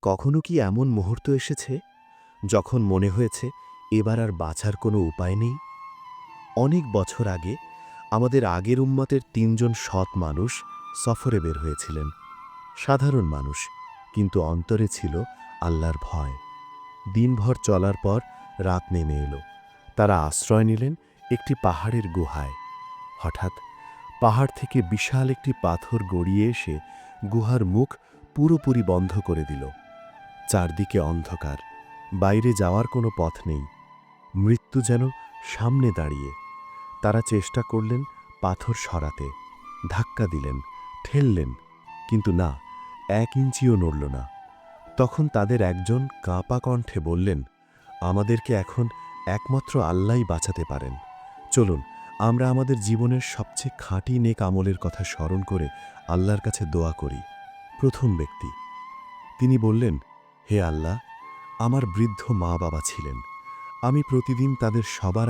কখনো কি এমন মুহূর্ত এসেছে যখন মনে হয়েছে এবার আর বাঁচার কোনো উপায় নেই? অনেক বছর আগে আমাদের আগের উম্মতের ৩ জন সৎ মানুষ সফরে বের হয়েছিলেন। সাধারণ মানুষ, কিন্তু অন্তরে ছিল আল্লাহর ভয়। দিনভর চলার পর রাত নেমে এলো। তারা আশ্রয় নিলেন একটি পাহাড়ের গুহায়। হঠাৎ পাহাড় থেকে বিশাল একটি পাথর গড়িয়ে এসে গুহার মুখ পুরোপুরি বন্ধ করে দিল। চারদিকে অন্ধকার, বাইরে যাওয়ার কোনো পথ নেই। মৃত্যু যেন সামনে দাঁড়িয়ে। তারা চেষ্টা করলেন পাথর সরাতে, ধাক্কা দিলেন, ঠেললেন, কিন্তু না, ১ ইঞ্চিও নড়ল না। তখন তাদের একজন কাঁপা কণ্ঠে বললেন, আমাদেরকে এখন একমাত্র আল্লাহই বাঁচাতে পারেন। চলুন আমরা আমাদের জীবনের সবচেয়ে খাঁটি নেক আমলের কথা স্মরণ করে আল্লাহর কাছে দোয়া করি। প্রথম ব্যক্তি, তিনি বললেন, হে আল্লাহ, আমার বৃদ্ধ মা বাবা ছিলেন। আমি প্রতিদিন তাদের সবার